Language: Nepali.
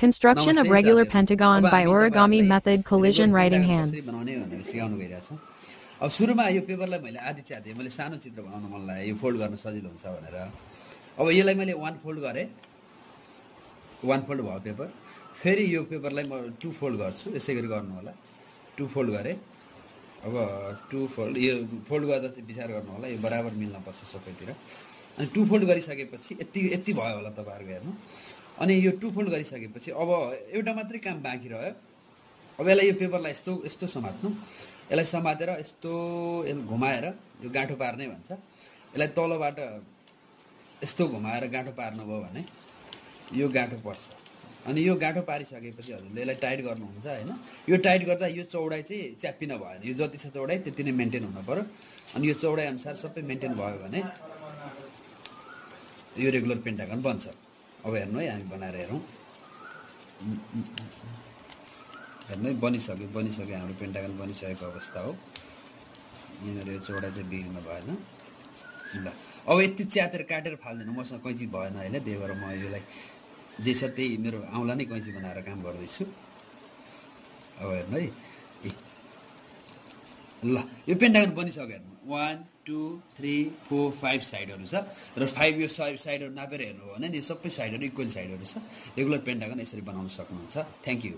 Construction of नमस्ते regular साथीहरु अब pentagon by हामी origami तपाईहरुलाई method collision regular writing Pentagon hand. कसरी बनाउने भनेर सिकाउन गइरहेको छौं अब सुरुमा यो पेपरलाई मैले आधी च्याते मैले सानो चित्र बनाउन मन लाग्यो यो फोल्ड गर्न सजिलो हुन्छ भनेर अब यसलाई मैले वन फोल्ड गरे वन फोल्ड भयो पेपर फेरि यो पेपरलाई म टु फोल्ड गर्छु यसै गरी गर्नु होला टु फोल्ड गरे अब टु फोल्ड यो फोल्ड गर्दा चाहिँ विचार गर्नु होला यो बराबर मिल्न पर्छ सबैतिर अनि टु फोल्ड गरिसकेपछि यति भयो होला तपाईहरुको हेर्नु अनि यो टु फोल्ड गरिसकेपछि अब एउटा मात्रै काम बाँकी रह्यो अब यसलाई यो पेपरलाई यस्तो समात्नु यसलाई समातेर यस्तो घुमाएर यो गाँठो पार्ने भन्छ यसलाई तलबाट यस्तो घुमाएर गाँठो पार्नुभयो भने यो गाँठो पर्छ अनि यो गाँठो पारिसकेपछि हजुरले यसलाई टाइट गर्नुहुन्छ हैन यो टाइट गर्दा यो चौडाइ चाहिँ च्याप्पिन भएन यो जति छ चौडाइ त्यति नै मेन्टेन हुनु पर्यो अनि यो चौडाइ अनुसार सबै मेन्टेन भयो भने यो रेगुलर पेन्टागन बन्छ अब हेर्नु है हामी बनाएर हेरौं हेर्नु बनिसक्यो हाम्रो पेन्टागन बनिसकेको अवस्था हो यिनीहरु यो चौडाइ चाहिँ बिग्रिनु भएन ल अब यति च्यातेर काटेर फाल्दिनु मसँग कैंची भएन हैन त्यही भएर म यसलाई जे छ त्यही मेरो आउँला नै कैंची बनाएर काम गर्दैछु अब हेर्नु है ल यो पेन्टागन बनिसक्यो हेर्नु 1 2 3 4 5 साइडहरु छ र 5 यो साइडहरु नापेर हेर्नु हो भने नि सबै साइडहरु इक्वल साइडहरु छ रेगुलर पेन्टागन यसरी बनाउन सक्नुहुन्छ थ्यांक यू